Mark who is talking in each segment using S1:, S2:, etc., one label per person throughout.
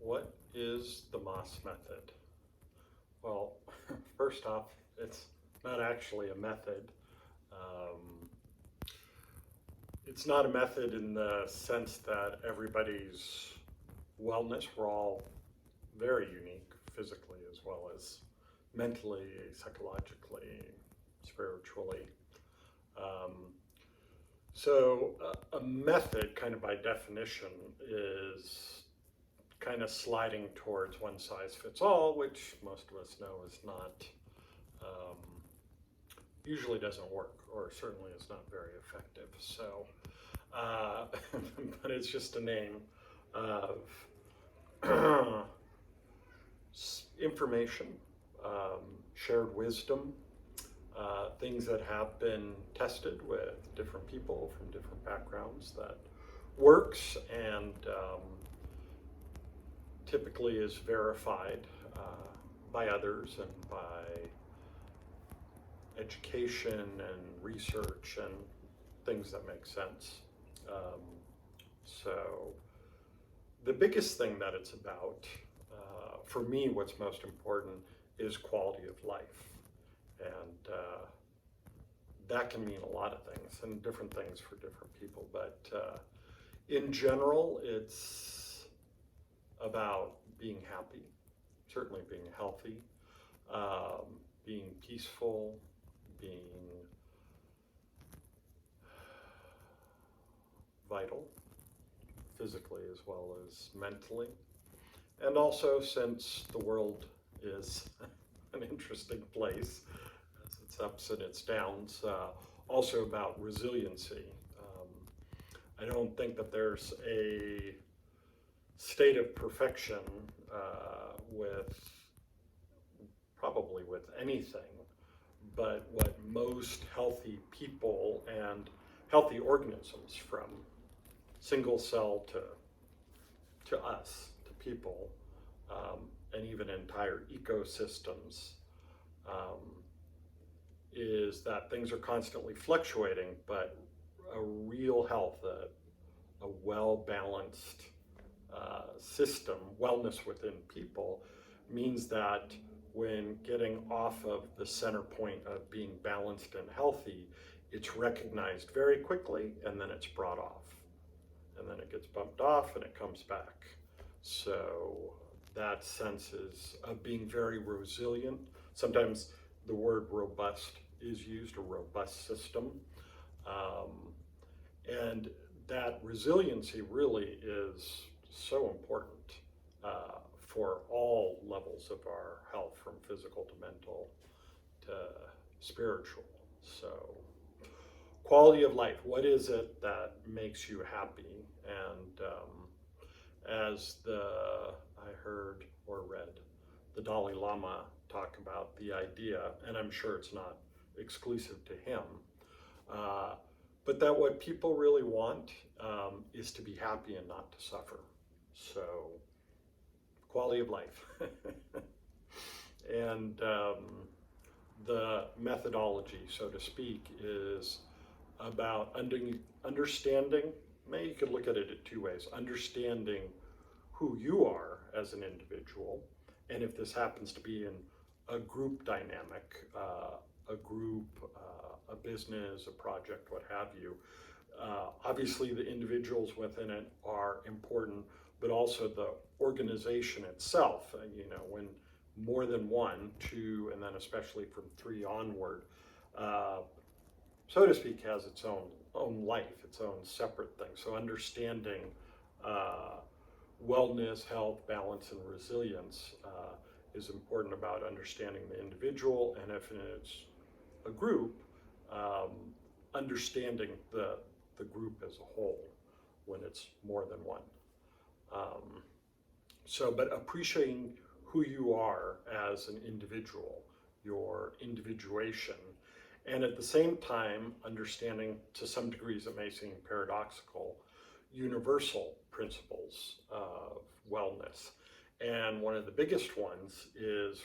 S1: What is the Moss method? Well, first off, it's not actually a method. Um, it's not a method in the sense that everybody's wellness, we're all very unique physically as well as mentally, psychologically, spiritually. Um, a method, kind of by definition, is kind of sliding towards one size fits all, which most of us know is not, um, usually doesn't work, or certainly is not very effective. But it's just a name of information, shared wisdom, things that have been tested with different people from different backgrounds that works and typically is verified by others and by education and research and things that make sense. Um, so the biggest thing that it's about, for me, what's most important is quality of life. And that can mean a lot of things and different things for different people. But in general, it's about being happy, certainly being healthy, being peaceful, being vital, physically as well as mentally. And also, since the world is an interesting place, has its ups and its downs, also about resiliency. I don't think that there's a state of perfection with probably with anything, but what most healthy people and healthy organisms, from single cell to us, to people, and even entire ecosystems, is that things are constantly fluctuating, but a real health, a well-balanced system, wellness within people, means that when getting off of the center point of being balanced and healthy, it's recognized very quickly and then it's brought off. And then it gets bumped off and it comes back. So that sense is of being very resilient. Sometimes the word robust is used, a robust system. And that resiliency really is so important for all levels of our health, from physical to mental to spiritual. So quality of life, what is it that makes you happy? And I heard or read the Dalai Lama talk about the idea, and I'm sure it's not exclusive to him, but that what people really want is to be happy and not to suffer. So quality of life. And the methodology, so to speak, is about understanding. Maybe you could look at it in two ways: understanding who you are as an individual, and if this happens to be in a group dynamic, a group, a business, a project, what have you. Obviously, the individuals within it are important, but also the organization itself. When more than one, two, and then especially from three onward, so to speak, has its own life, its own separate thing. So understanding wellness, health, balance, and resilience is important about understanding the individual, and if it's a group, understanding the group as a whole when it's more than one. But appreciating who you are as an individual, your individuation, and at the same time understanding, to some degrees it may seem paradoxical, universal principles of wellness. And one of the biggest ones is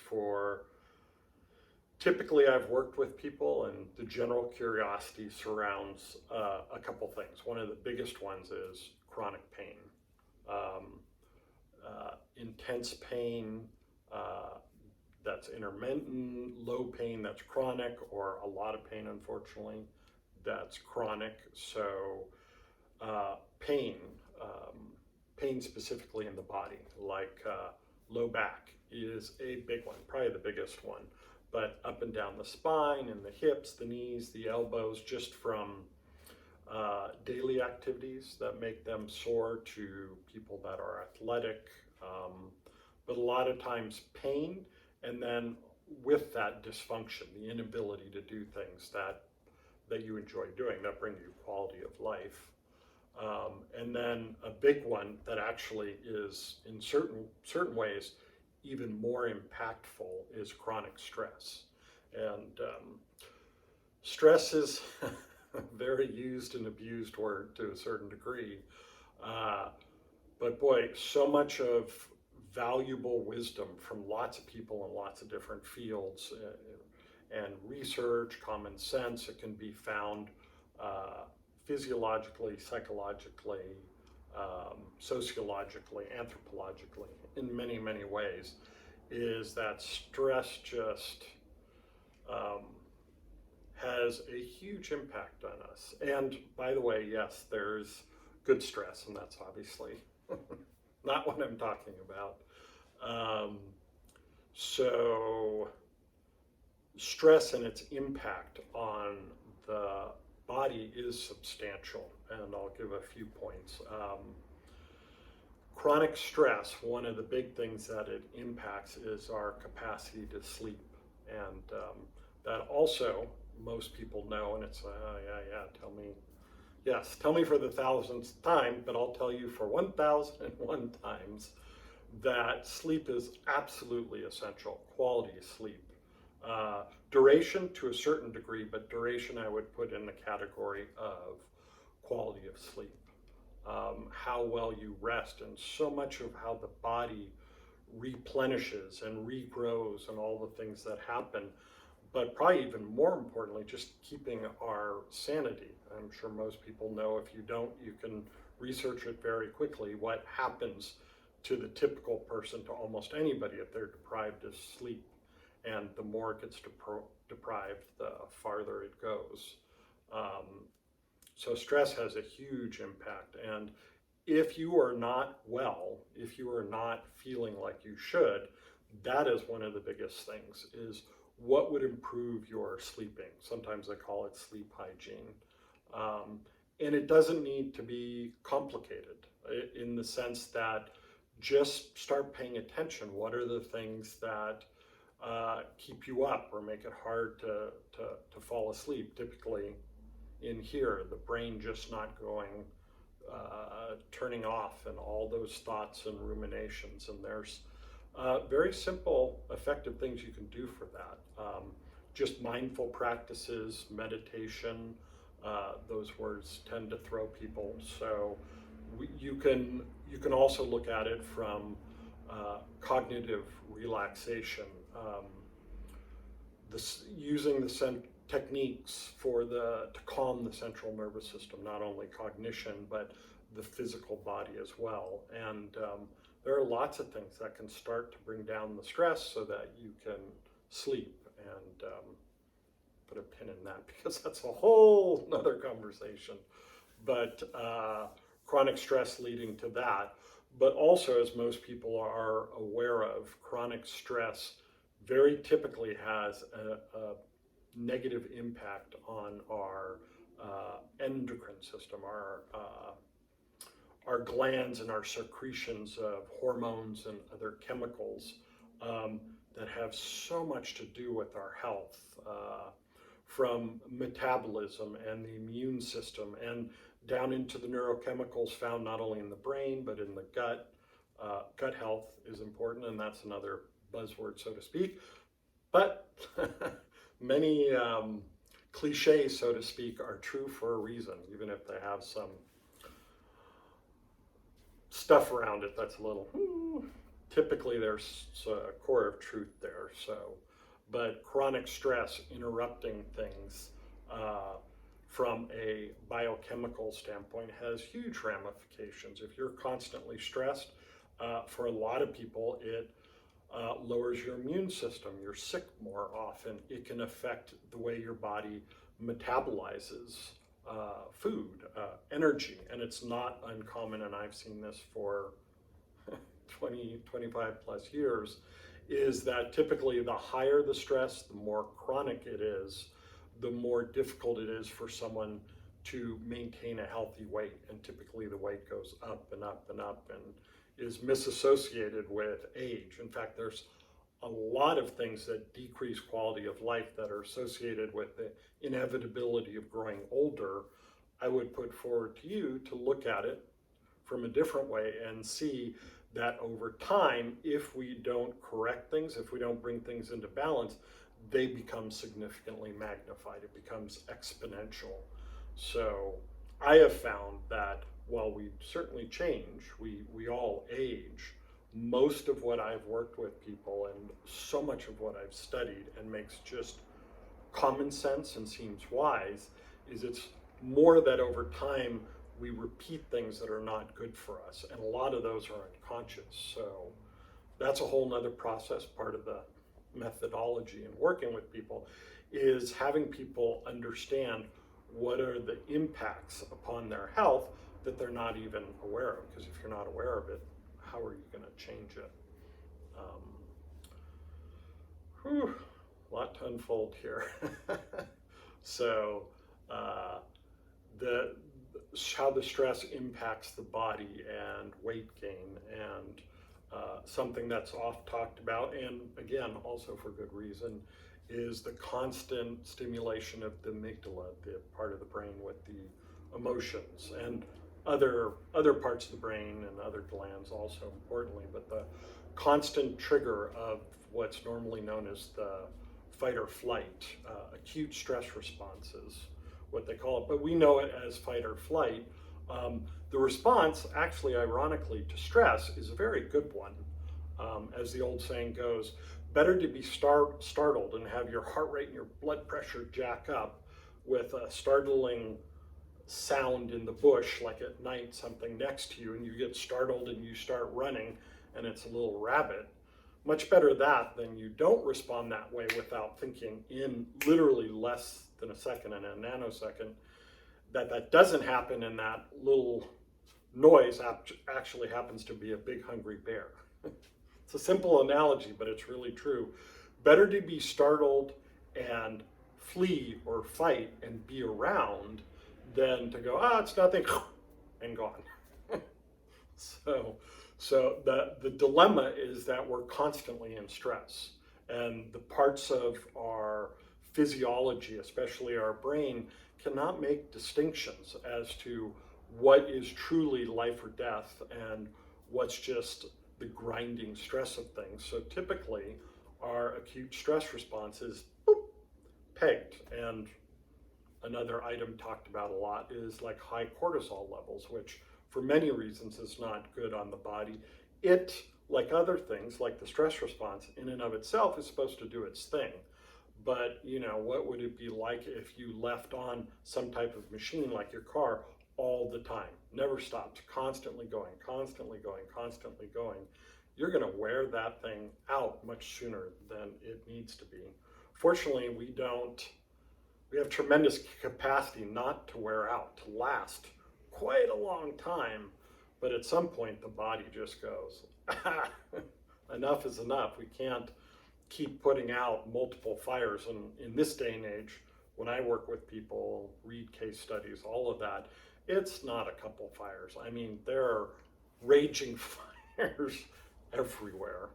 S1: typically I've worked with people, and the general curiosity surrounds a couple things. One of the biggest ones is chronic pain. In intense pain that's intermittent, low pain that's chronic, or a lot of pain, unfortunately, that's chronic. So pain, pain specifically in the body, like low back is a big one, probably the biggest one, but up and down the spine and the hips, the knees, the elbows, just from daily activities that make them sore, to people that are athletic, but a lot of times pain, and then with that dysfunction, the inability to do things that you enjoy doing, that bring you quality of life. And then a big one that actually is in certain ways even more impactful is chronic stress. And stress is a very used and abused word to a certain degree. But boy, so much of valuable wisdom from lots of people in lots of different fields and research, common sense, it can be found physiologically, psychologically, sociologically, anthropologically, in many, many ways, is that stress just has a huge impact on us. And by the way, yes, there's good stress, and that's obviously not what I'm talking about. So stress and its impact on the body is substantial, and I'll give a few points. Chronic stress, one of the big things that it impacts is our capacity to sleep. And that also, most people know, and it's, tell me for the 1000th time, but I'll tell you for 1001 times that sleep is absolutely essential, quality sleep. Duration to a certain degree, but duration I would put in the category of quality of sleep. How well you rest, and so much of how the body replenishes and regrows and all the things that happen, but probably even more importantly, just keeping our sanity. I'm sure most people know. If you don't, you can research it very quickly, what happens to the typical person, to almost anybody, if they're deprived of sleep. And the more it gets deprived, the farther it goes. So stress has a huge impact. And if you are not well, if you are not feeling like you should, that is one of the biggest things, is what would improve your sleeping. Sometimes I call it sleep hygiene. And it doesn't need to be complicated, in the sense that just start paying attention. What are the things that keep you up or make it hard to fall asleep? Typically in here, the brain just not going, turning off, and all those thoughts and ruminations. And there's very simple, effective things you can do for that. Just mindful practices, meditation, those words tend to throw people. So you can also look at it from cognitive relaxation, using the techniques to calm the central nervous system, not only cognition, but the physical body as well. And there are lots of things that can start to bring down the stress so that you can sleep. And put a pin in that, because that's a whole nother conversation. But chronic stress leading to that. But also, as most people are aware of, chronic stress very typically has a negative impact on our endocrine system, our glands and our secretions of hormones and other chemicals that have so much to do with our health, from metabolism and the immune system, and down into the neurochemicals found not only in the brain but in the gut. Gut health is important, and that's another buzzword, so to speak. But many cliches, so to speak, are true for a reason, even if they have some stuff around it that's a little, typically there's a core of truth there. So, but chronic stress interrupting things from a biochemical standpoint has huge ramifications. If you're constantly stressed, For a lot of people, it lowers your immune system. You're sick more often. It can affect the way your body metabolizes food, energy, and it's not uncommon, and I've seen this for 20, 25 plus years, is that typically the higher the stress, the more chronic it is, the more difficult it is for someone to maintain a healthy weight. And typically the weight goes up and up and up and is misassociated with age. In fact, there's a lot of things that decrease quality of life that are associated with the inevitability of growing older. I would put forward to you to look at it from a different way and see that over time, if we don't correct things, if we don't bring things into balance, they become significantly magnified. It becomes exponential. So I have found that while we certainly change, we all age, most of what I've worked with people and so much of what I've studied and makes just common sense and seems wise is it's more that over time we repeat things that are not good for us, and a lot of those are unconscious. So that's a whole nother process. Part of the methodology in working with people is having people understand what are the impacts upon their health that they're not even aware of, because if you're not aware of it, how are you going to change it? A lot to unfold here. So how the stress impacts the body and weight gain, and something that's oft talked about, and again, also for good reason, is the constant stimulation of the amygdala, the part of the brain with the emotions, and other parts of the brain and other glands also importantly, but the constant trigger of what's normally known as the fight or flight, acute stress responses, what they call it, but we know it as fight or flight. The response, actually, ironically, to stress is a very good one. As the old saying goes, better to be startled and have your heart rate and your blood pressure jack up with a startling sound in the bush, like at night, something next to you, and you get startled and you start running and it's a little rabbit. Much better that than you don't respond that way without thinking in literally less than a second and a nanosecond that doesn't happen, and that little noise actually happens to be a big hungry bear. It's a simple analogy, but it's really true. Better to be startled and flee or fight and be around than to go, it's nothing, and gone. So the dilemma is that we're constantly in stress, and the parts of our physiology, especially our brain, cannot make distinctions as to what is truly life or death and what's just the grinding stress of things. So typically our acute stress response is pegged. And another item talked about a lot is like high cortisol levels, which for many reasons is not good on the body. It, like other things, like the stress response in and of itself, is supposed to do its thing. But what would it be like if you left on some type of machine like your car all the time, never stopped, constantly going, constantly going, constantly going? You're going to wear that thing out much sooner than it needs to be. Fortunately, we have tremendous capacity not to wear out, to last quite a long time, but at some point the body just goes, enough is enough. We can't keep putting out multiple fires. And in this day and age, when I work with people, read case studies, all of that, it's not a couple fires. I mean, there are raging fires everywhere.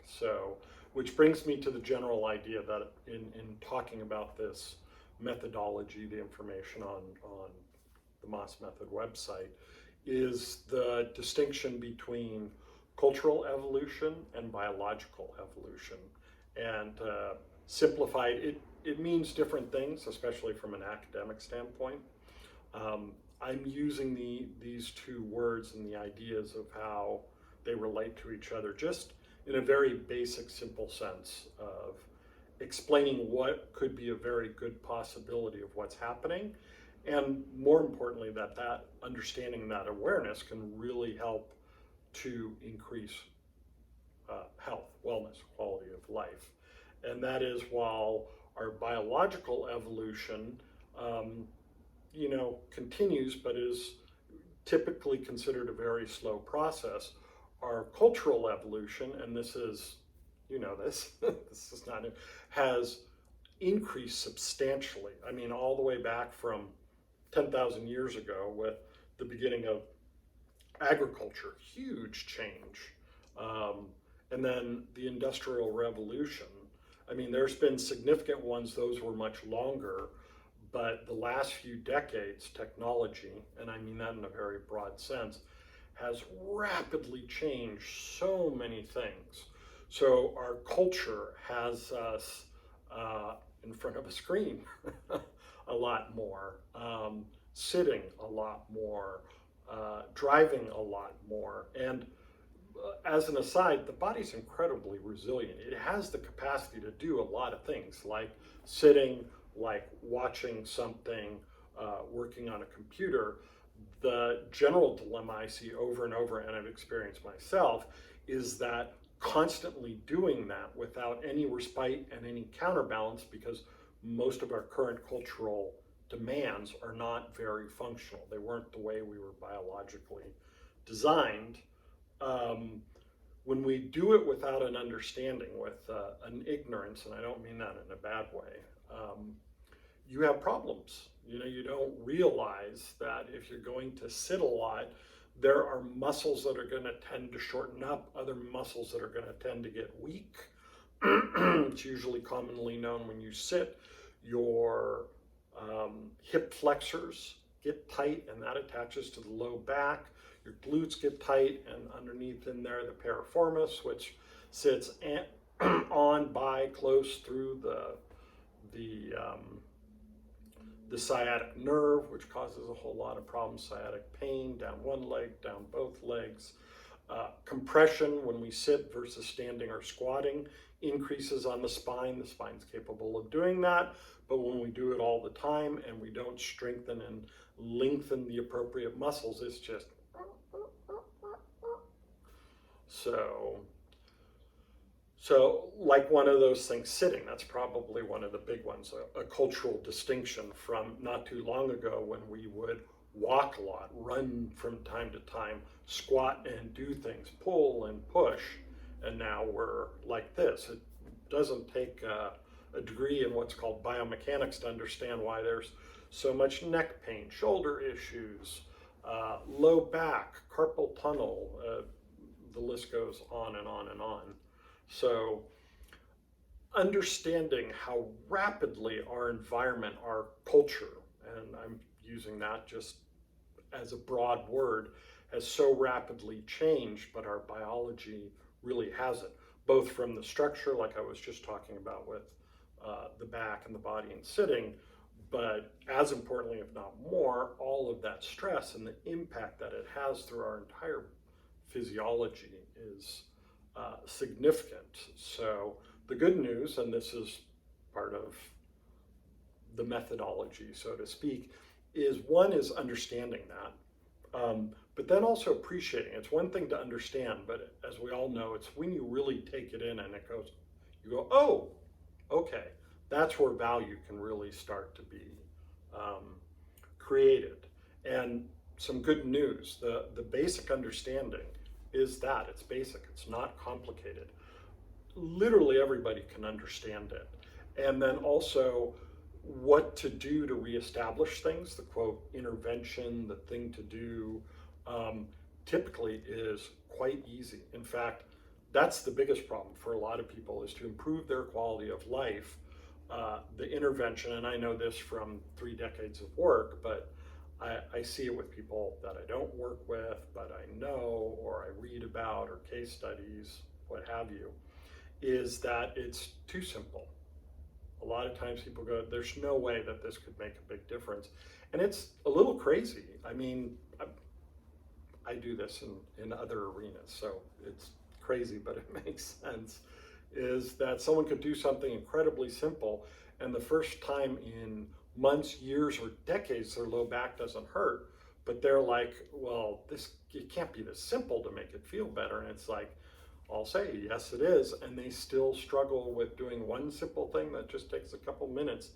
S1: So, which brings me to the general idea that in talking about this methodology, the information on the Moss Method website, is the distinction between cultural evolution and biological evolution. And simplified, it means different things, especially from an academic standpoint. I'm using these two words and the ideas of how they relate to each other just in a very basic, simple sense of explaining what could be a very good possibility of what's happening. And more importantly, that understanding, that awareness can really help to increase health, wellness, quality of life. And that is while our biological evolution, continues, but is typically considered a very slow process. Our cultural evolution, and this is, this is not new, has increased substantially. I mean, all the way back from 10,000 years ago with the beginning of agriculture, huge change. And then the Industrial Revolution. I mean, there's been significant ones, those were much longer, but the last few decades, technology, and I mean that in a very broad sense, has rapidly changed so many things. So our culture has us in front of a screen a lot more, sitting a lot more, driving a lot more. And as an aside, the body's incredibly resilient. It has the capacity to do a lot of things, like sitting, like watching something, working on a computer. The general dilemma I see over and over, and I've experienced myself, is that constantly doing that without any respite and any counterbalance, because most of our current cultural demands are not very functional. They weren't the way we were biologically designed. When we do it without an understanding, with an ignorance, and I don't mean that in a bad way, you have problems. You don't realize that if you're going to sit a lot, there are muscles that are going to tend to shorten up, other muscles that are going to tend to get weak. It's usually commonly known when you sit, your hip flexors get tight, and that attaches to the low back. Your glutes get tight, and underneath in there, the piriformis, which sits on, by, close through the sciatic nerve, which causes a whole lot of problems, sciatic pain, down one leg, down both legs. Compression, when we sit versus standing or squatting, increases on the spine. The spine's capable of doing that, but when we do it all the time and we don't strengthen and lengthen the appropriate muscles, it's just so like one of those things, sitting, that's probably one of the big ones, a cultural distinction from not too long ago when we would walk a lot, run from time to time, squat and do things, pull and push, and now we're like this. It doesn't take a degree in what's called biomechanics to understand why there's so much neck pain, shoulder issues, low back, carpal tunnel, the list goes on and on and on. So understanding how rapidly our environment, our culture, and I'm using that just as a broad word, has so rapidly changed, but our biology really hasn't, both from the structure, like I was just talking about with the back and the body and sitting, but as importantly, if not more, all of that stress and the impact that it has through our entire physiology is significant. So the good news, and this is part of the methodology, so to speak, is one is understanding that, but then also appreciating. It's one thing to understand, but as we all know, it's when you really take it in and it goes, you go, oh, okay, that's where value can really start to be created. And some good news, the basic understanding is that it's basic, it's not complicated. Literally everybody can understand it. And then also what to do to reestablish things, the quote intervention, the thing to do, typically is quite easy. In fact, that's the biggest problem for a lot of people, is to improve their quality of life. The intervention, and I know this from 3 decades of work, but I see it with people that I don't work with, but I know, or I read about, or case studies, what have you, is that it's too simple. A lot of times people go, there's no way that this could make a big difference. And it's a little crazy. I mean, I do this in other arenas, so it's crazy, but it makes sense, is that someone could do something incredibly simple, and the first time in months, years, or decades, their low back doesn't hurt. but they're like, well, this, it can't be this simple to make it feel better. And it's like, I'll say, yes, it is. And they still struggle with doing one simple thing that just takes a couple minutes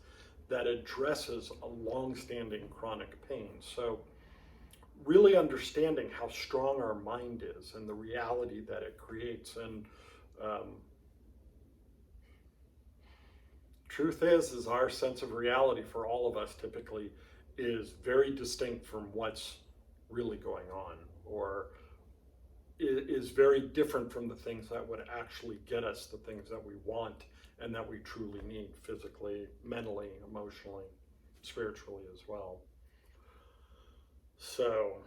S1: that addresses a long-standing chronic pain. So really understanding how strong our mind is and the reality that it creates. And truth is our sense of reality for all of us typically is very distinct from what's really going on, or is very different from the things that would actually get us the things that we want and that we truly need physically, mentally, emotionally, spiritually as well. So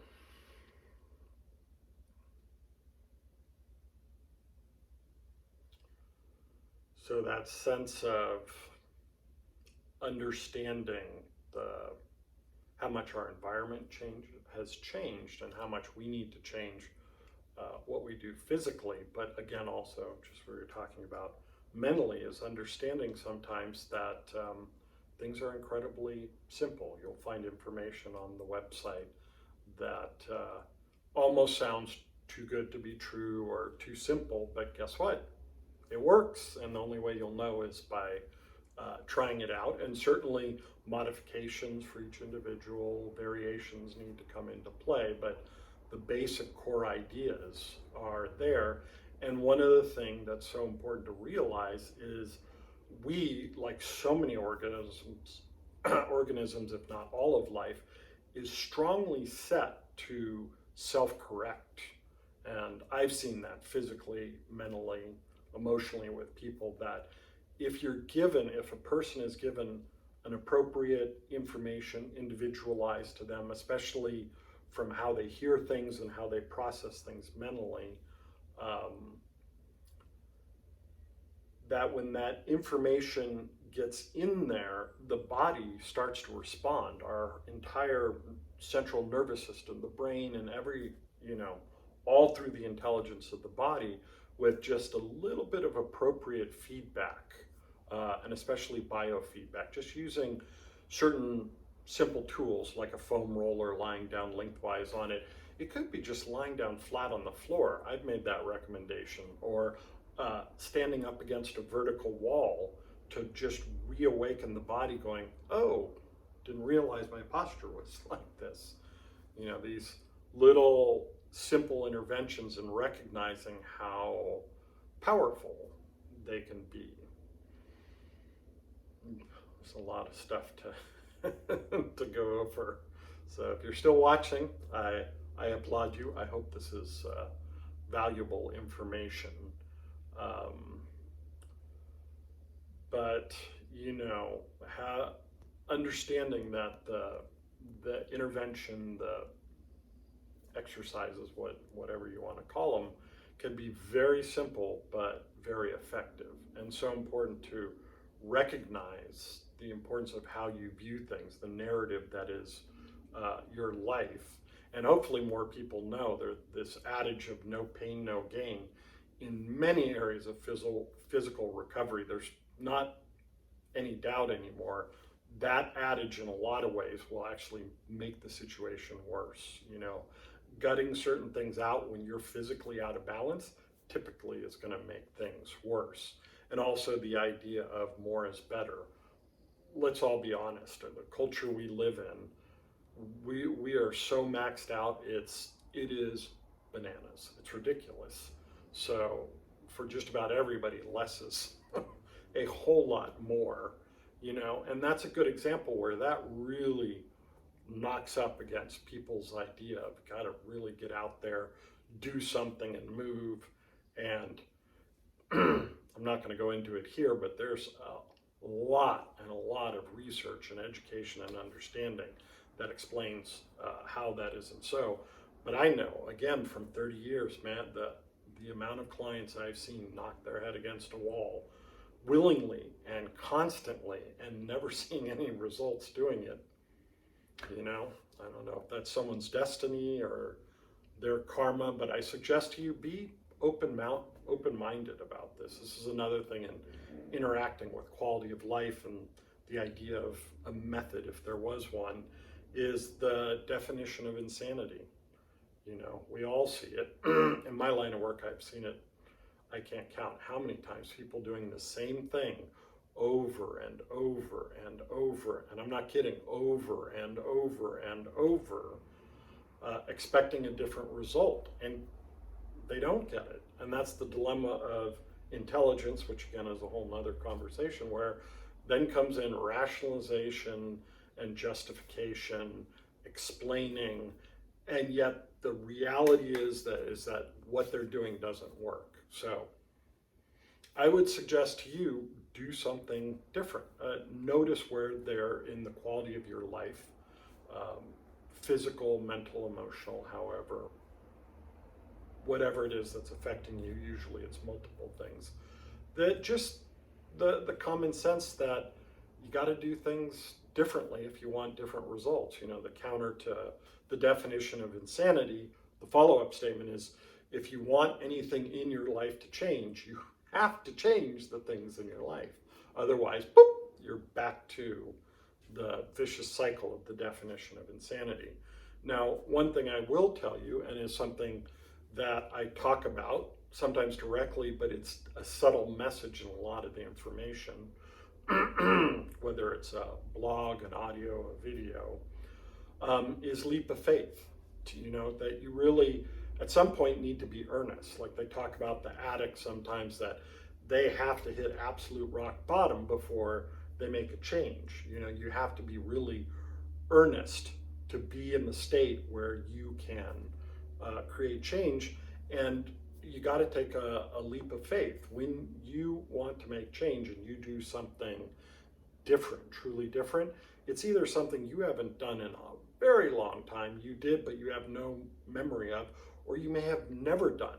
S1: that sense of understanding how much our environment has changed and how much we need to change what we do physically, but again, also, just what we were talking about mentally, is understanding sometimes that things are incredibly simple. You'll find information on the website that almost sounds too good to be true or too simple, but guess what? It works, and the only way you'll know is by trying it out. And certainly modifications for each individual, variations need to come into play, but the basic core ideas are there. And one other thing that's so important to realize is we, like so many organisms, if not all of life, is strongly set to self-correct. And I've seen that physically, mentally, emotionally with people, that if a person is given an appropriate information individualized to them, especially from how they hear things and how they process things mentally, that when that information gets in there, the body starts to respond. Our entire central nervous system, the brain, and all through the intelligence of the body, with just a little bit of appropriate feedback, and especially biofeedback, just using certain simple tools like a foam roller lying down lengthwise on it. It could be just lying down flat on the floor. I've made that recommendation. Or standing up against a vertical wall to just reawaken the body, going, oh, didn't realize my posture was like this. These little simple interventions and recognizing how powerful they can be. There's a lot of stuff to go over. So if you're still watching, I applaud you. I hope this is valuable information. But understanding that the intervention, the exercises, whatever you want to call them, can be very simple but very effective, and so important to recognize the importance of how you view things, the narrative that is your life. And hopefully more people know there's this adage of no pain, no gain. In many areas of physical recovery, there's not any doubt anymore. That adage in a lot of ways will actually make the situation worse. Gutting certain things out when you're physically out of balance typically is going to make things worse. And also the idea of more is better. Let's all be honest, in the culture we live in, we are so maxed out, it is bananas. It's ridiculous. So for just about everybody, less is a whole lot more, and that's a good example where that really knocks up against people's idea of got to really get out there, do something and move. And I'm not going to go into it here, but there's a lot of research and education and understanding that explains how that isn't so. But I know, again, from 30 years, man, the amount of clients I've seen knock their head against a wall willingly and constantly and never seeing any results doing it. I don't know if that's someone's destiny or their karma, but I suggest to you, be open-minded about this. This is another thing in interacting with quality of life and the idea of a method, if there was one, is the definition of insanity. You know, we all see it. In my line of work, I've seen it. I can't count how many times people doing the same thing over and over and over, and I'm not kidding, over and over and over, expecting a different result, and they don't get it. And that's the dilemma of intelligence, which again is a whole nother conversation, where then comes in rationalization and justification, explaining, and yet the reality is that what they're doing doesn't work. So I would suggest to you, do something different. Notice where they're in the quality of your life, physical, mental, emotional, however, whatever it is that's affecting you. Usually it's multiple things. That just the common sense that you got to do things differently if you want different results. You know, the counter to the definition of insanity, the follow-up statement is, if you want anything in your life to change, you have to change the things in your life. Otherwise, boop, you're back to the vicious cycle of the definition of insanity. Now, one thing I will tell you, and is something that I talk about, sometimes directly, but it's a subtle message in a lot of the information, whether it's a blog, an audio, a video, is leap of faith. You know, that you really, at some point, need to be earnest. Like they talk about the addict sometimes, that they have to hit absolute rock bottom before they make a change. You know, you have to be really earnest to be in the state where you can create change. And you got to take a leap of faith. When you want to make change and you do something different, truly different, it's either something you haven't done in a very long time, you did but you have no memory of, or you may have never done.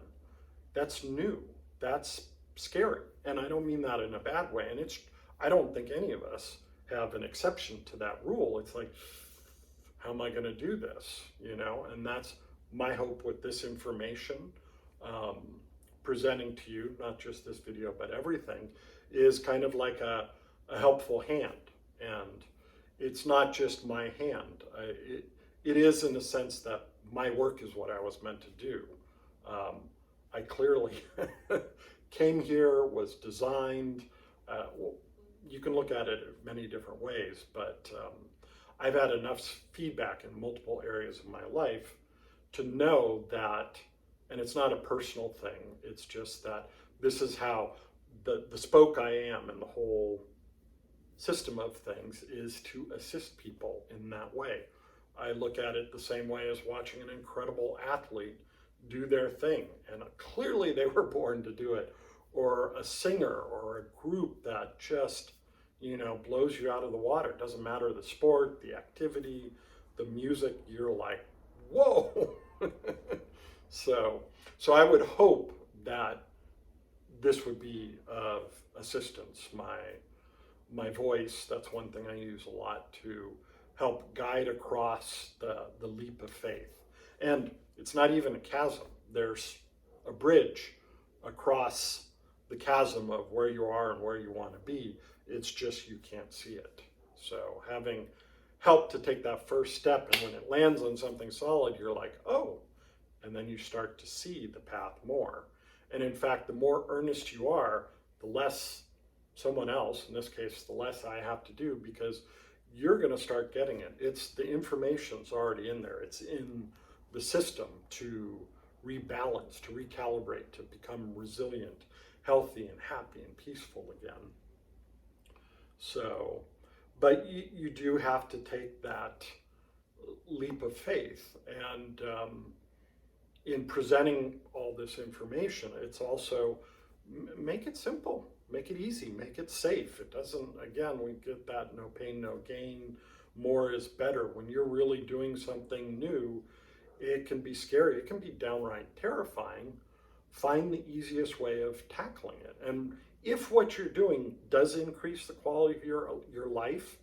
S1: That's new. That's scary. And I don't mean that in a bad way. And I don't think any of us have an exception to that rule. It's like, how am I going to do this? You know, and that's my hope with this information, presenting to you, not just this video, but everything, is kind of like a helpful hand. And it's not just my hand. It is in a sense that my work is what I was meant to do. I clearly came here, was designed. Well, you can look at it many different ways, but I've had enough feedback in multiple areas of my life to know that, and it's not a personal thing, it's just that this is how the spoke I am in the whole system of things, is to assist people in that way. I look at it the same way as watching an incredible athlete do their thing, and clearly they were born to do it, or a singer or a group that just, you know, blows you out of the water. It doesn't matter the sport, the activity, the music, you're like, whoa. So I would hope that this would be of assistance. My voice, that's one thing I use a lot to help guide across the leap of faith. And it's not even a chasm. There's a bridge across the chasm of where you are and where you want to be. It's just you can't see it. So having help to take that first step, and when it lands on something solid, you're like, oh, and then you start to see the path more. And in fact, the more earnest you are, the less someone else, in this case, the less I have to do, because you're going to start getting it. It's the information's already in there. It's in the system to rebalance, to recalibrate, to become resilient, healthy and happy and peaceful again. So, but you do have to take that leap of faith. And in presenting all this information, it's also, make it simple, make it easy, make it safe. It doesn't, again, we get that no pain, no gain, more is better. When you're really doing something new, it can be scary, it can be downright terrifying. Find the easiest way of tackling it. And if what you're doing does increase the quality of your life,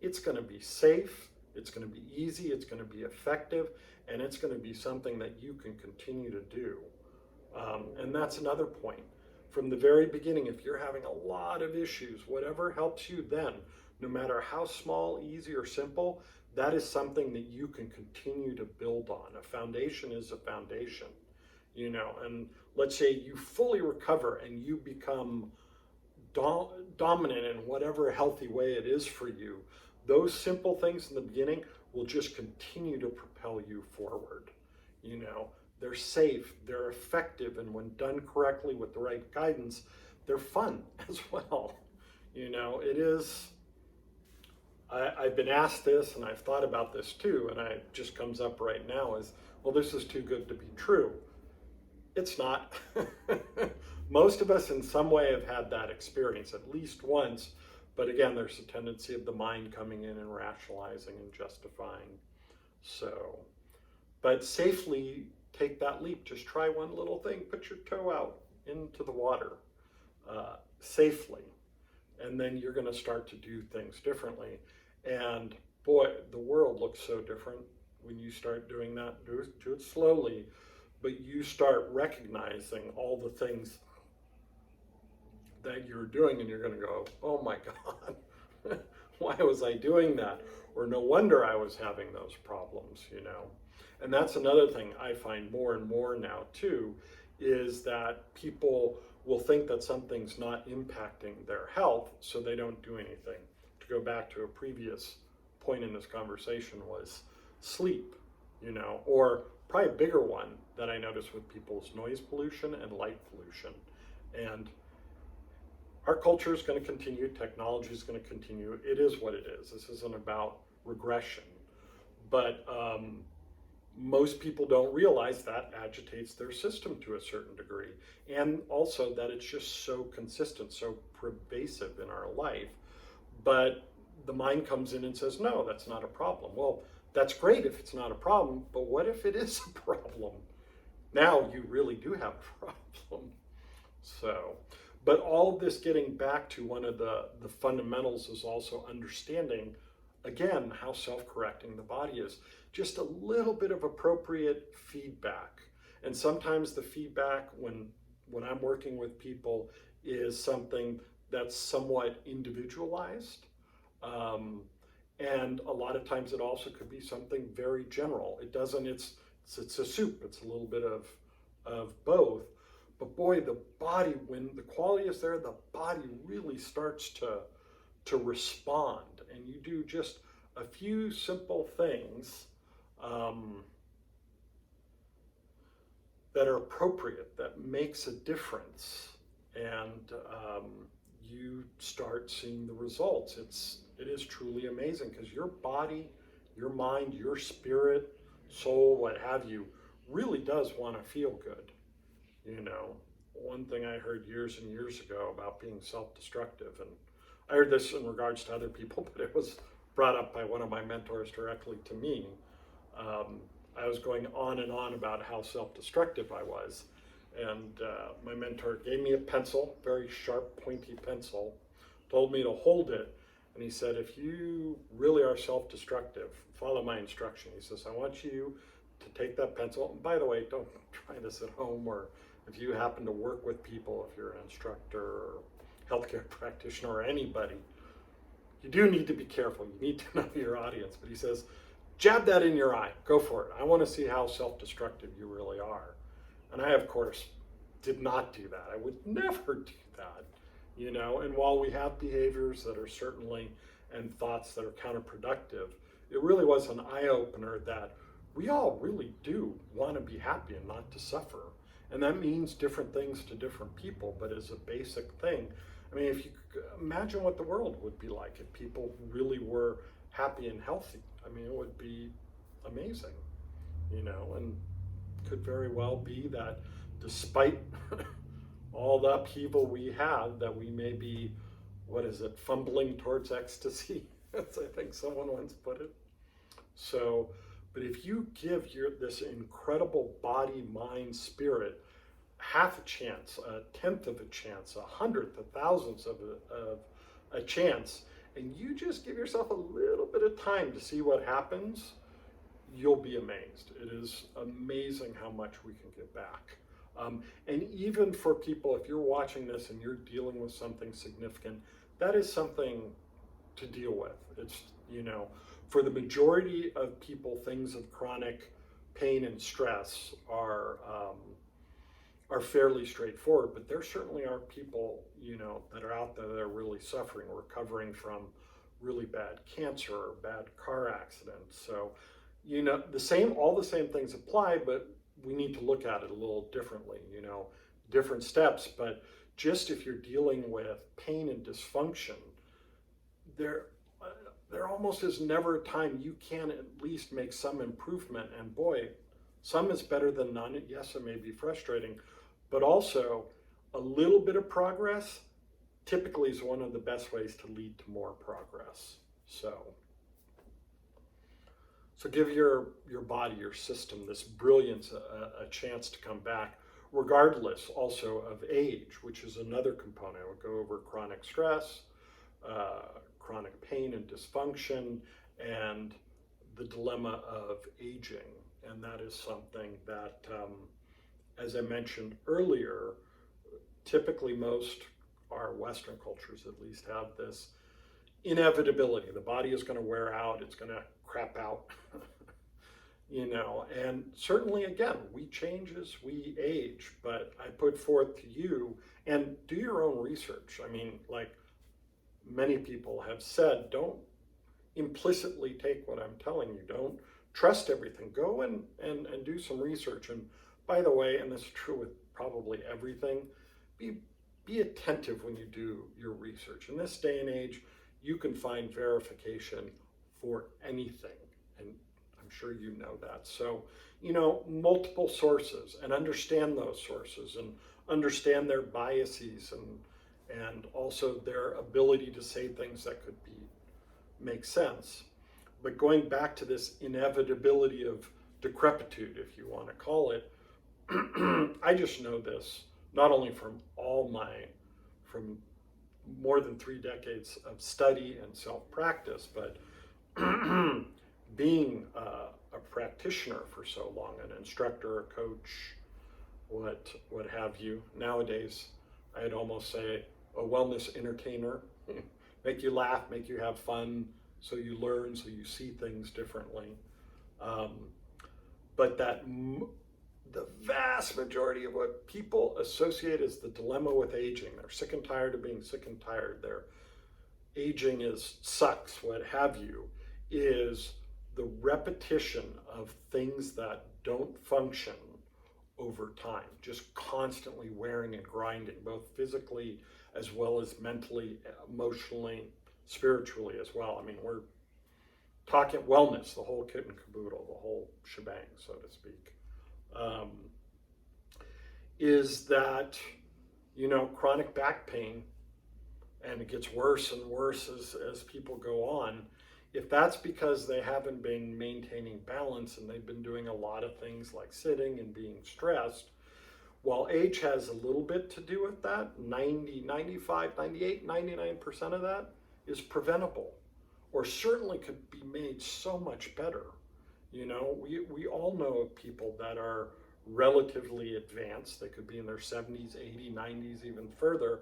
S1: it's going to be safe, it's going to be easy, it's going to be effective, and it's going to be something that you can continue to do. And that's another point. From the very beginning, if you're having a lot of issues, whatever helps you then, no matter how small, easy, or simple, that is something that you can continue to build on. A foundation is a foundation, and let's say you fully recover and you become dominant in whatever healthy way it is for you. Those simple things in the beginning will just continue to propel you forward. They're safe, they're effective, and when done correctly with the right guidance, they're fun as well. It is. I've been asked this, and I've thought about this too, and it just comes up right now is, well, this is too good to be true. It's not. Most of us in some way have had that experience at least once, but again, there's a tendency of the mind coming in and rationalizing and justifying. So, but safely take that leap. Just try one little thing. Put your toe out into the water safely. And then you're going to start to do things differently. And boy, the world looks so different when you start doing that. Do it slowly, but you start recognizing all the things that you're doing, and you're going to go, oh my God, why was I doing that? Or no wonder I was having those problems, And that's another thing I find more and more now too, is that people will think that something's not impacting their health, so they don't do anything. To go back to a previous point in this conversation was sleep, or probably a bigger one that I notice with people is noise pollution and light pollution. And our culture is going to continue, technology is going to continue. It is what it is. This isn't about regression. But most people don't realize that agitates their system to a certain degree. And also that it's just so consistent, so pervasive in our life. But the mind comes in and says, no, that's not a problem. Well, that's great if it's not a problem, but what if it is a problem? Now you really do have a problem. So, but all of this getting back to one of the fundamentals is also understanding, again, how self-correcting the body is. Just a little bit of appropriate feedback. And sometimes the feedback when I'm working with people is something that's somewhat individualized. And a lot of times it also could be something very general. It's a soup. It's a little bit of both. But boy, the body, when the quality is there, the body really starts to respond. And you do just a few simple things that are appropriate, that makes a difference, and you start seeing the results. It is truly amazing, because your body, your mind, your spirit, soul, what have you, really does want to feel good. One thing I heard years and years ago about being self-destructive, and I heard this in regards to other people, but it was brought up by one of my mentors directly to me. I was going on and on about how self-destructive I was, and my mentor gave me a pencil, very sharp, pointy pencil, told me to hold it, and he said, if you really are self-destructive, follow my instruction. He says, I want you to take that pencil, and by the way, don't try this at home, or if you happen to work with people, if you're an instructor or healthcare practitioner or anybody, you do need to be careful. You need to know your audience. But he says, jab that in your eye. Go for it. I want to see how self-destructive you really are. And I, of course, did not do that. I would never do that. And while we have behaviors that are certainly, and thoughts that are counterproductive, it really was an eye-opener that we all really do want to be happy and not to suffer. And that means different things to different people, but as a basic thing, I mean, if you imagine what the world would be like if people really were happy and healthy. I mean, it would be amazing, and could very well be that despite all the upheaval we have, that we may be, fumbling towards ecstasy, as I think someone once put it. So, but if you give this incredible body, mind, spirit half a chance, a tenth of a chance, a hundredth, a thousandth of a chance, and you just give yourself a little bit of time to see what happens, you'll be amazed. It is amazing how much we can get back. And even for people, if you're watching this and you're dealing with something significant, that is something to deal with. It's, you know, for the majority of people, things of chronic pain and stress are fairly straightforward, but there certainly are people, you know, that are out there that are really suffering, recovering from really bad cancer or bad car accidents. So, you know, all the same things apply, but we need to look at it a little differently, you know, different steps. But just if you're dealing with pain and dysfunction, there there almost is never a time you can at least make some improvement. And boy, some is better than none. Yes, it may be frustrating, but also a little bit of progress typically is one of the best ways to lead to more progress. So give your body, your system, this brilliance a chance to come back, regardless also of age, which is another component. We'll go over chronic stress, chronic pain and dysfunction, and the dilemma of aging. And that is something that, as I mentioned earlier, typically most our Western cultures at least have this inevitability. The body is going to wear out, it's going to crap out, you know, and certainly again, we change as we age, but I put forth to you, and do your own research. I mean, like many people have said, don't implicitly take what I'm telling you. Don't trust everything. Go and do some research. And by the way, and this is true with probably everything, be attentive when you do your research. In this day and age, you can find verification for anything, and I'm sure you know that. So, you know, multiple sources, and understand those sources, and understand their biases, and also their ability to say things that could make sense. But going back to this inevitability of decrepitude, if you want to call it, I just know this not only from more than 3 decades of study and self-practice, but being a practitioner for so long, an instructor, a coach, what have you. Nowadays, I'd almost say a wellness entertainer. Make you laugh, make you have fun, so you learn, so you see things differently. But the vast majority of what people associate as the dilemma with aging, they're sick and tired of being sick and tired, their aging sucks, what have you, is the repetition of things that don't function over time, just constantly wearing and grinding, both physically as well as mentally, emotionally, spiritually as well. I mean, we're talking wellness, the whole kit and caboodle, the whole shebang, so to speak. Is that, you know, chronic back pain, and it gets worse and worse as people go on. If that's because they haven't been maintaining balance and they've been doing a lot of things like sitting and being stressed, while age has a little bit to do with that, 90, 95, 98, 99% of that is preventable, or certainly could be made so much better. You know, we all know of people that are relatively advanced, they could be in their 70s, 80s, 90s, even further,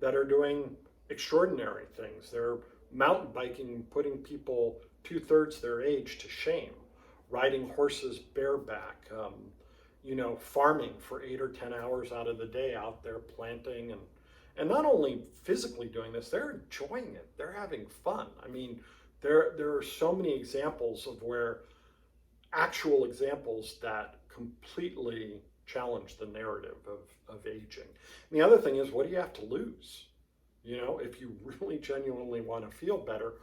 S1: that are doing extraordinary things. They're mountain biking, putting people 2/3 their age to shame, riding horses bareback, you know, farming for 8 or 10 hours out of the day out there planting, and not only physically doing this, they're enjoying it. They're having fun. I mean, there are so many examples of where actual examples that completely challenge the narrative of aging. And the other thing is, what do you have to lose? You know, if you really genuinely want to feel better,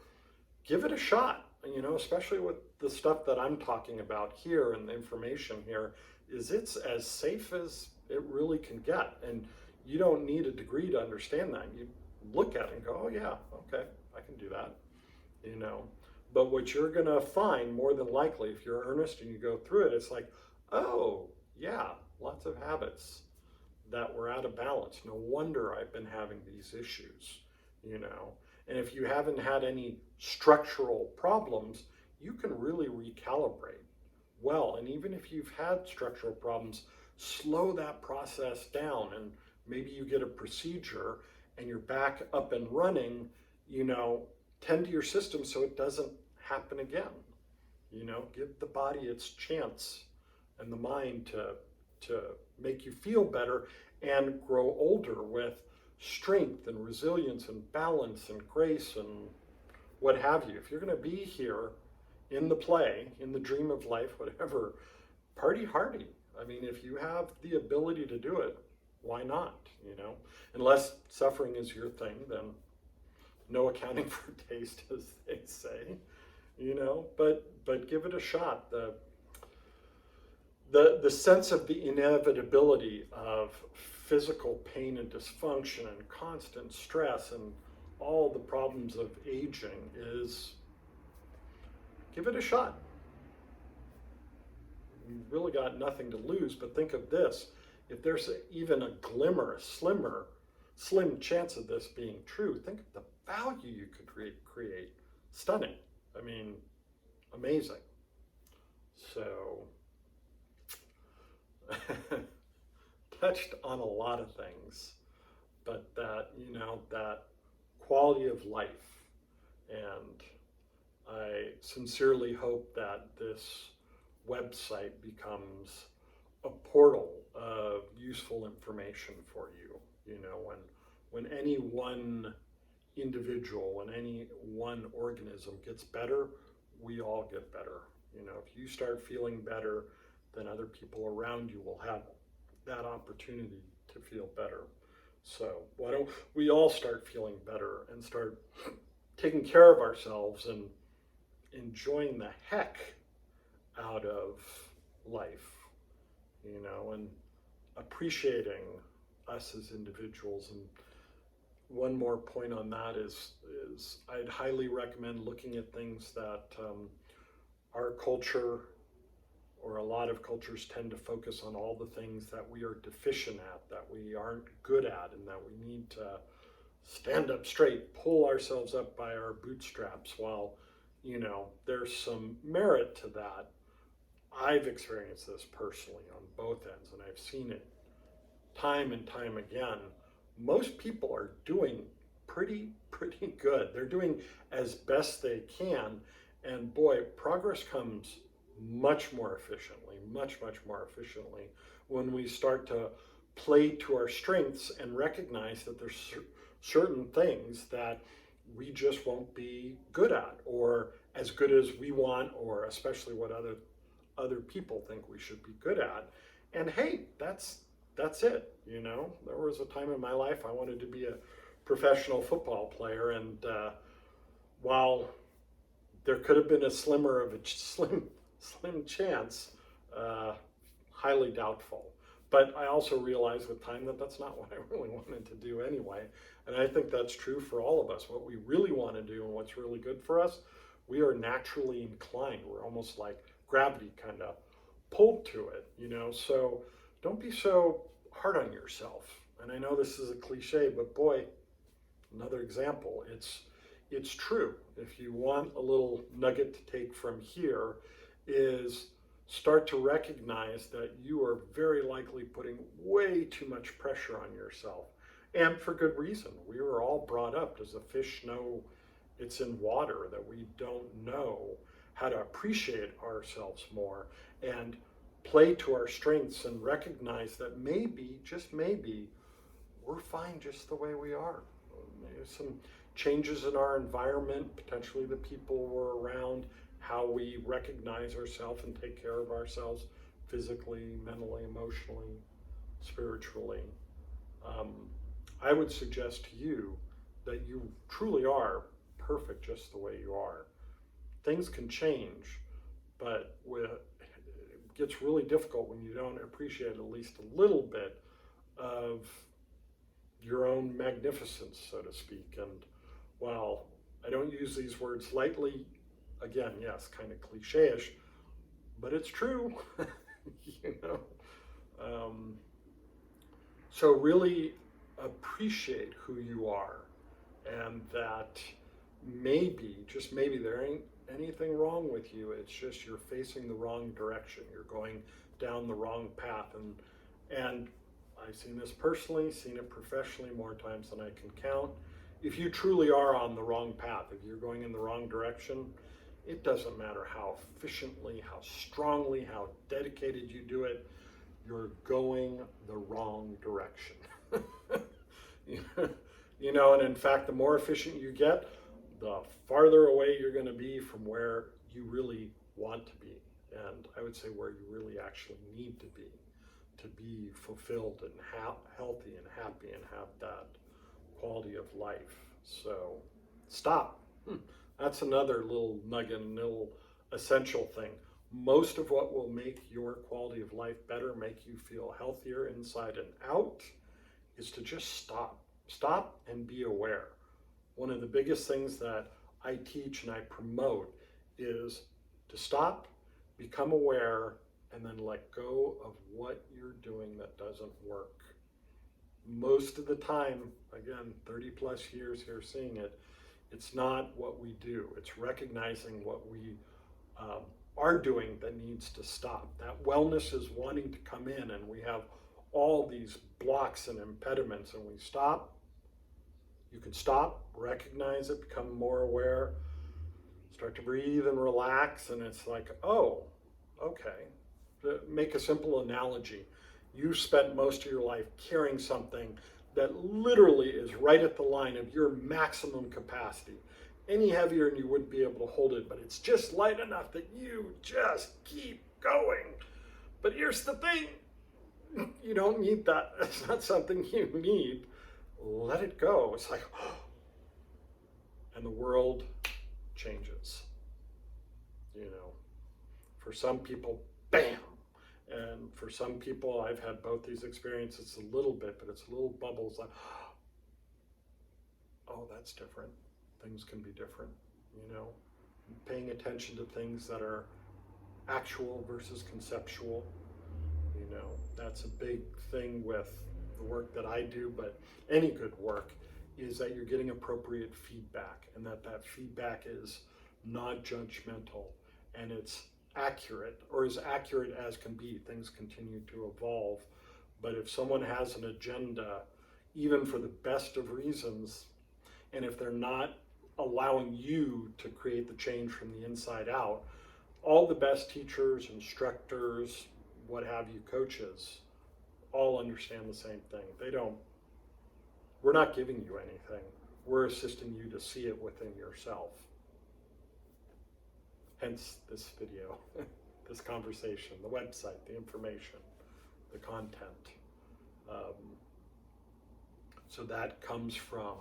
S1: give it a shot. You know, especially with the stuff that I'm talking about here and the information here, it's as safe as it really can get. And you don't need a degree to understand that. You look at it and go, oh yeah, okay, I can do that, you know. But what you're gonna find more than likely, if you're earnest and you go through it, it's like, oh yeah, lots of habits that were out of balance. No wonder I've been having these issues, you know. And if you haven't had any structural problems, you can really recalibrate well. And even if you've had structural problems, slow that process down, and maybe you get a procedure and you're back up and running, you know, tend to your system so it doesn't happen again. Give the body its chance and the mind to make you feel better and grow older with strength and resilience and balance and grace and what have you. If you're going to be here in the play, in the dream of life, whatever, party hardy. I mean, if you have the ability to do it, why not? Unless suffering is your thing, then no accounting for taste, as they say. But give it a shot. The sense of the inevitability of physical pain and dysfunction and constant stress and all the problems of aging is, give it a shot. You've really got nothing to lose, but think of this. If there's even a glimmer, a slim chance of this being true, think of the value you could create. Stunning. I mean, amazing. So, touched on a lot of things, but that quality of life. And I sincerely hope that this website becomes a portal of useful information for you. When any one individual, when any one organism gets better, we all get better. If you start feeling better, then other people around you will have that opportunity to feel better. So why don't we all start feeling better and start taking care of ourselves and enjoying the heck out of life, and appreciating us as individuals. And one more point on that is I'd highly recommend looking at things that our culture, or a lot of cultures, tend to focus on all the things that we are deficient at, that we aren't good at, and that we need to stand up straight, pull ourselves up by our bootstraps. While, there's some merit to that. I've experienced this personally on both ends, and I've seen it time and time again. Most people are doing pretty good. They're doing as best they can, and boy, progress comes much more efficiently when we start to play to our strengths and recognize that there's certain things that we just won't be good at, or as good as we want, or especially what other people think we should be good at. And hey, that's it. There was a time in my life I wanted to be a professional football player, and while there could have been a slim chance, highly doubtful. But I also realized with time that that's not what I really wanted to do anyway. And I think that's true for all of us. What we really want to do and what's really good for us, we are naturally inclined. We're almost like gravity kind of pulled to it, So don't be so hard on yourself. And I know this is a cliche, but boy, another example. It's true. If you want a little nugget to take from here, is start to recognize that you are very likely putting way too much pressure on yourself. And for good reason. We were all brought up. Does a fish know it's in water? That we don't know how to appreciate ourselves more and play to our strengths and recognize that maybe, just maybe, we're fine just the way we are. Maybe some changes in our environment, potentially the people we're around, how we recognize ourselves and take care of ourselves physically, mentally, emotionally, spiritually. I would suggest to you that you truly are perfect just the way you are. Things can change, but it gets really difficult when you don't appreciate at least a little bit of your own magnificence, so to speak. And while I don't use these words lightly, again, yes, kind of cliche-ish, but it's true, So really appreciate who you are, and that maybe, just maybe, there ain't anything wrong with you. It's just you're facing the wrong direction. You're going down the wrong path. And I've seen this personally, seen it professionally more times than I can count. if you truly are on the wrong path, if you're going in the wrong direction, it doesn't matter how efficiently, how strongly, how dedicated you do it, you're going the wrong direction. You know, and in fact, the more efficient you get, the farther away you're going to be from where you really want to be. And I would say where you really actually need to be fulfilled and healthy and happy and have that quality of life. So stop. That's another little nugget, little essential thing. Most of what will make your quality of life better, make you feel healthier inside and out, is to just stop. Stop and be aware. One of the biggest things that I teach and I promote is to stop, become aware, and then let go of what you're doing that doesn't work. Most of the time, again, 30 plus years here seeing it, it's not what we do. It's recognizing what we are doing that needs to stop. That wellness is wanting to come in, and we have all these blocks and impediments, and we stop. You can stop, recognize it, become more aware, start to breathe and relax, and it's like, oh, okay. To make a simple analogy, you spent most of your life carrying something that literally is right at the line of your maximum capacity. Any heavier and you wouldn't be able to hold it, but it's just light enough that you just keep going. But here's the thing, you don't need that. It's not something you need. Let it go. It's like, and the world changes. You know, for some people, bam. And for some people, I've had both these experiences a little bit, but it's little bubbles like, oh, that's different. Things can be different, you know. Paying attention to things that are actual versus conceptual, you know, that's a big thing with the work that I do, but any good work is that you're getting appropriate feedback, and that feedback is not judgmental, and it's accurate, or as accurate as can be. Things continue to evolve, but if someone has an agenda, even for the best of reasons, and if they're not allowing you to create the change from the inside out, all the best teachers, instructors, what have you, coaches, all understand the same thing. We're not giving you anything. We're assisting you to see it within yourself. Hence this video, this conversation, the website, the information, the content. So that comes from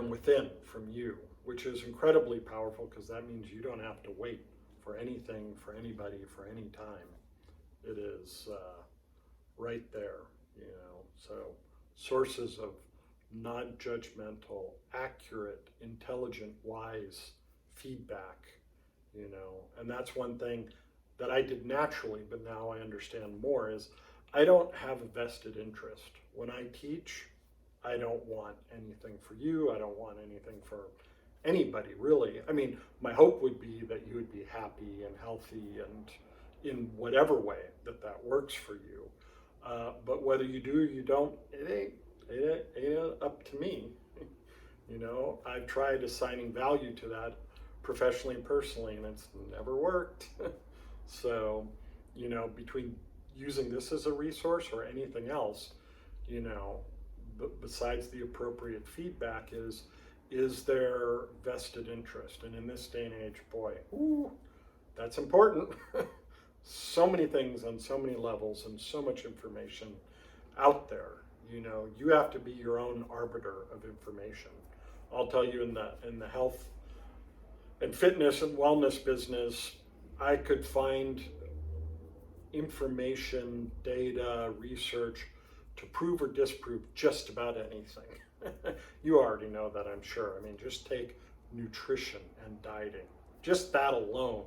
S1: within, from you, which is incredibly powerful, because that means you don't have to wait for anything, for anybody, for any time. It is right there, you know. So sources of non-judgmental, accurate, intelligent, wise feedback, you know. And that's one thing that I did naturally, but now I understand more, is I don't have a vested interest. When I teach, I don't want anything for you. I don't want anything for anybody, really. I mean, my hope would be that you would be happy and healthy and in whatever way that works for you. But whether you do or you don't, it ain't up to me. You know, I've tried assigning value to that professionally and personally, and it's never worked. So, you know, between using this as a resource or anything else, you know, besides the appropriate feedback, is there vested interest? And in this day and age, boy, that's important. So many things on so many levels and so much information out there. You know, you have to be your own arbiter of information. I'll tell you, in the health and fitness and wellness business, I could find information, data, research to prove or disprove just about anything. You already know that, I'm sure. I mean, just take nutrition and dieting. Just that alone,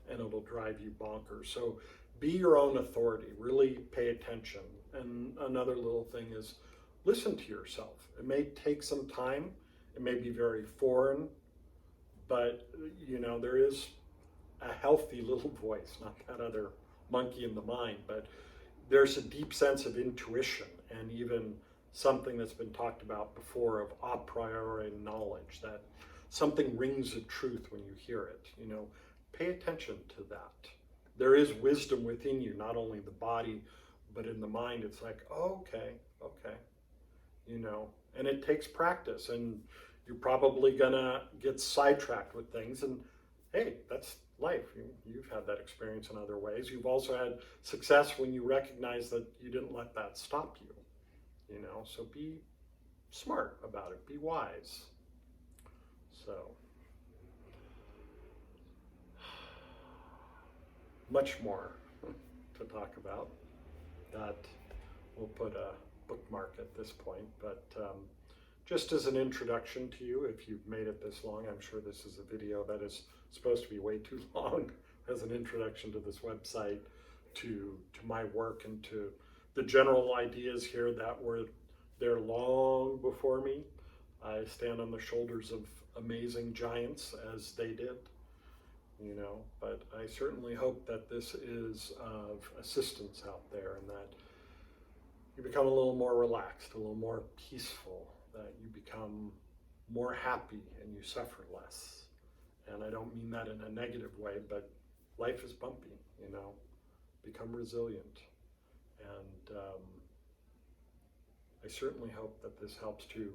S1: and it'll drive you bonkers. So be your own authority, really pay attention. And another little thing is listen to yourself. It may take some time, it may be very foreign, but you know, there is a healthy little voice, not that other monkey in the mind, but there's a deep sense of intuition and even something that's been talked about before of a priori knowledge, that something rings of truth when you hear it. You know, pay attention to that. There is wisdom within you, not only the body, but in the mind. It's like, oh, okay, you know, and it takes practice, and you're probably gonna get sidetracked with things, and hey, that's life. You've had that experience in other ways. You've also had success when you recognize that you didn't let that stop you, you know, so be smart about it, be wise. So, much more to talk about. That we'll put a bookmark at this point, but just as an introduction to you, if you've made it this long, I'm sure this is a video that is supposed to be way too long, as an introduction to this website, to my work, and to the general ideas here that were there long before me. I stand on the shoulders of amazing giants, as they did, you know, but I certainly hope that this is of assistance out there, and that you become a little more relaxed, a little more peaceful, that you become more happy and you suffer less. And I don't mean that in a negative way, but life is bumpy, you know. Become resilient. And I certainly hope that this helps to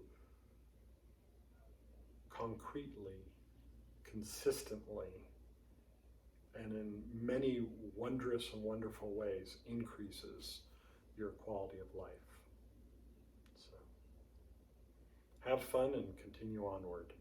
S1: concretely, consistently, and in many wondrous and wonderful ways increases your quality of life. So, have fun and continue onward.